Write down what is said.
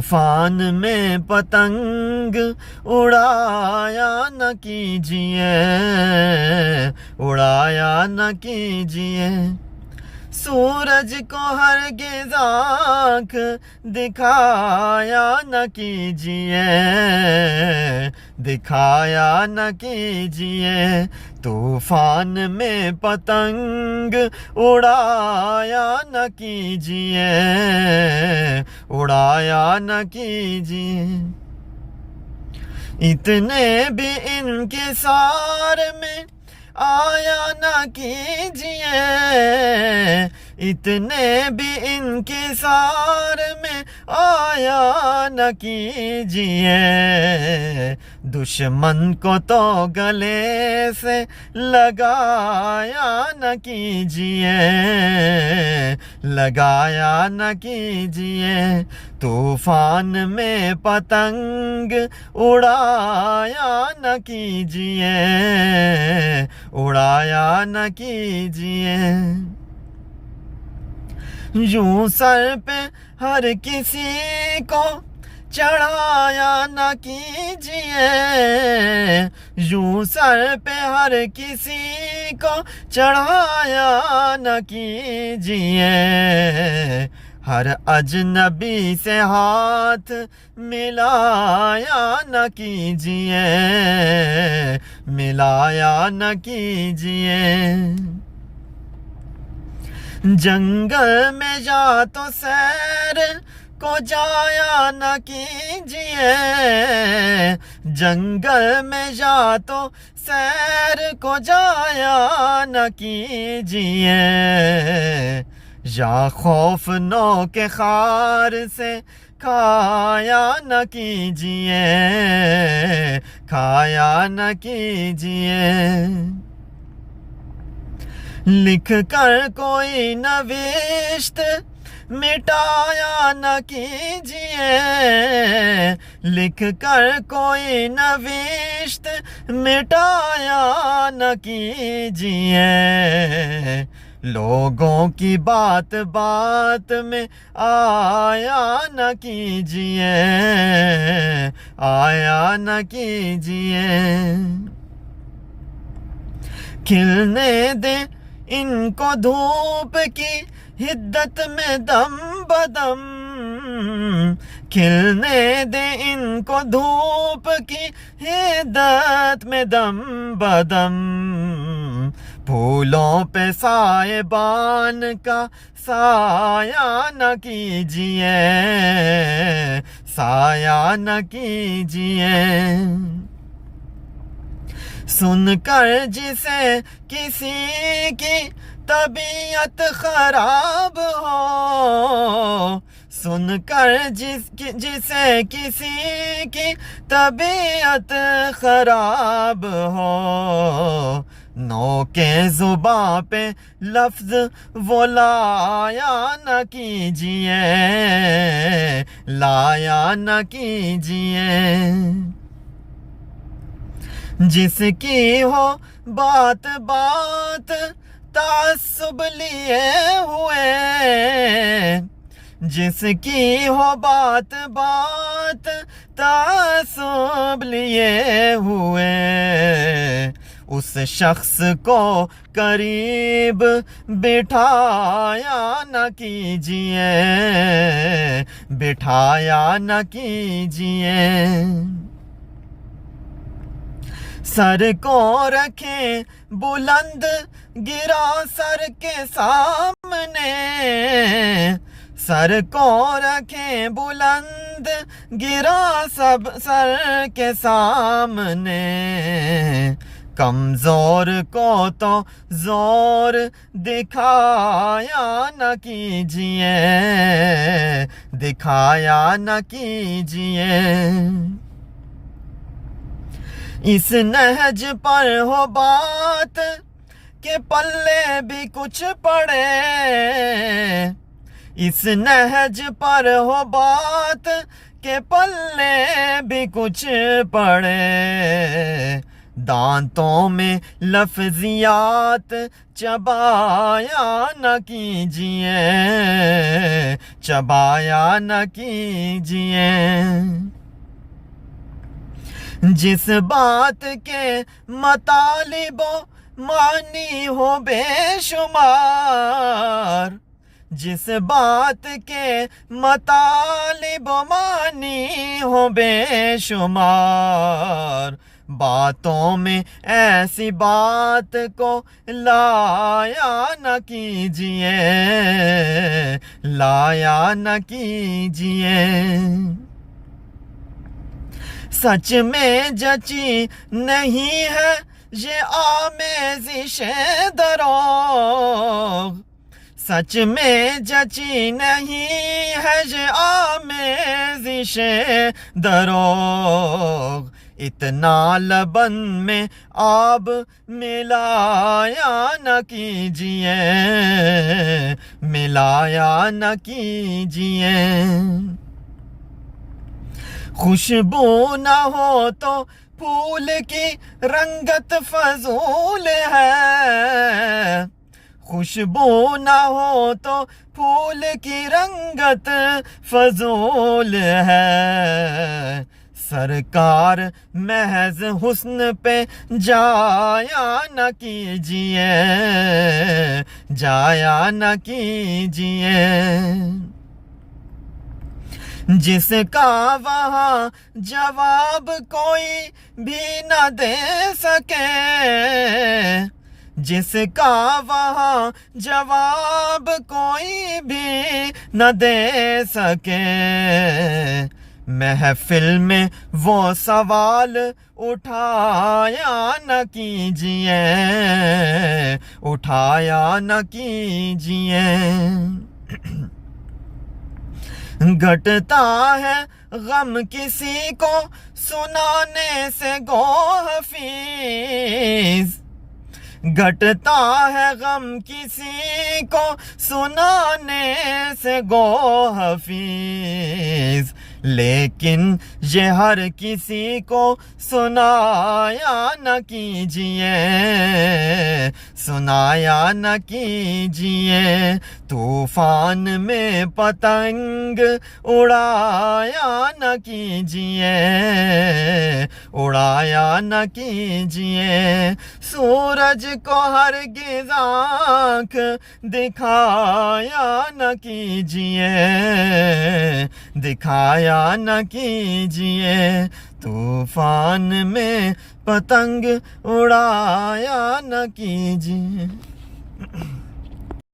तूफान में पतंग उड़ाया न कीजिए, उड़ाया न कीजिए। सूरज को हरगिज़ आँख दिखाया न कीजिए, दिखाया न कीजिए। तूफान में पतंग उड़ाया न कीजिए, उड़ाया न कीजिए। इतने भी इनके सार में आया न कीजिए, इतने भी इनके सार में आया न कीजिए। दुश्मन को तो गले से लगाया न कीजिए, लगाया न कीजिए। तूफान में पतंग उड़ाया न कीजिए, उड़ाया न कीजिए। यूं सर पे हर किसी को चढ़ाया न कीजिए, यूं सर पे हर किसी को चढ़ाया न कीजिए। हर अजनबी से हाथ मिलाया न कीजिए, मिलाया न कीजिए। जंगल में जा तो सैर को जाया न कीजिए, जंगल में जा तो सैर को जाया न कीजिए। या खौफ नौ के खार से खाया न कीजिए, खाया न कीजिए। लिख कर कोई नविश्त मिटाया न कीजिए, लिख कर कोई नविश्त मिटाया न कीजिए। लोगों की बात बात में आया न कीजिए, आया न कीजिए। खिलने दे इनको धूप की हिद्दत में दम बदम, खिलने दे इनको धूप की हिद्दत में दम बदम। फूलों पे साएबान का साया न कीजिए, साया न कीजिए। सुनकर जिसे किसी की तबीयत खराब हो, सुनकर जिसे किसी की तबीयत खराब हो। नौ के जुबां पे लफ्ज वो लाया न कीजिए, लाया न कीजिए। जिसकी हो बात बात तासुब लिए हुए, जिसकी हो बात बात तासुब लिए हुए। उस शख्स को करीब बिठाया न कीजिए, बिठाया न कीजिए। सर को रखें बुलंद गिरा सर के सामने, सर को रखें बुलंद गिरा सब सर के सामने। कमजोर को तो जोर दिखाया न कीजिए, दिखाया न कीजिए। इस नहज पर हो बात के पल्ले भी कुछ पड़े, इस नहज पर हो बात के पल्ले भी कुछ पड़े। दांतों में लफ्जियात चबाया न कीजिए, चबाया न कीजिए। जिस बात के मतालिबो मानी हो बेशुमार, जिस बात के मतालिबो मानी हो बेशुमार, बातों में ऐसी बात को लाया न कीजिए, लाया न कीजिए। सच में जची नहीं है ये आमेज़िश दरोग, सच में जची नहीं है ये आमेज़िश दरोग। इतना लबन में आब मिलाया न कीजिए, मिलाया न कीजिए। खुशबू न हो तो फूल की रंगत फजूल है, खुशबू न हो तो फूल की रंगत फजूल है। सरकार महज हुस्न पे जाया न कीजिए, जाया न कीजिए। जिसका वहाँ जवाब कोई भी न दे सके, जिसका वहाँ जवाब कोई भी न दे सके, महफिल में वो सवाल उठाया न कीजिए, उठाया न कीजिए। घटता है गम किसी को सुनाने से गो हफीज, घटता है गम किसी को सुनाने से गो हफीज, लेकिन ये हर किसी को सुनाया न कीजिए, सुनाया न कीजिए। तूफान में पतंग उड़ाया न कीजिए, उड़ाया न कीजिए। सूरज को हरगिज़ आँख दिखाया न कीजिए, दिखाया न कीजिए। तूफान में पतंग उड़ाया न कीजिए।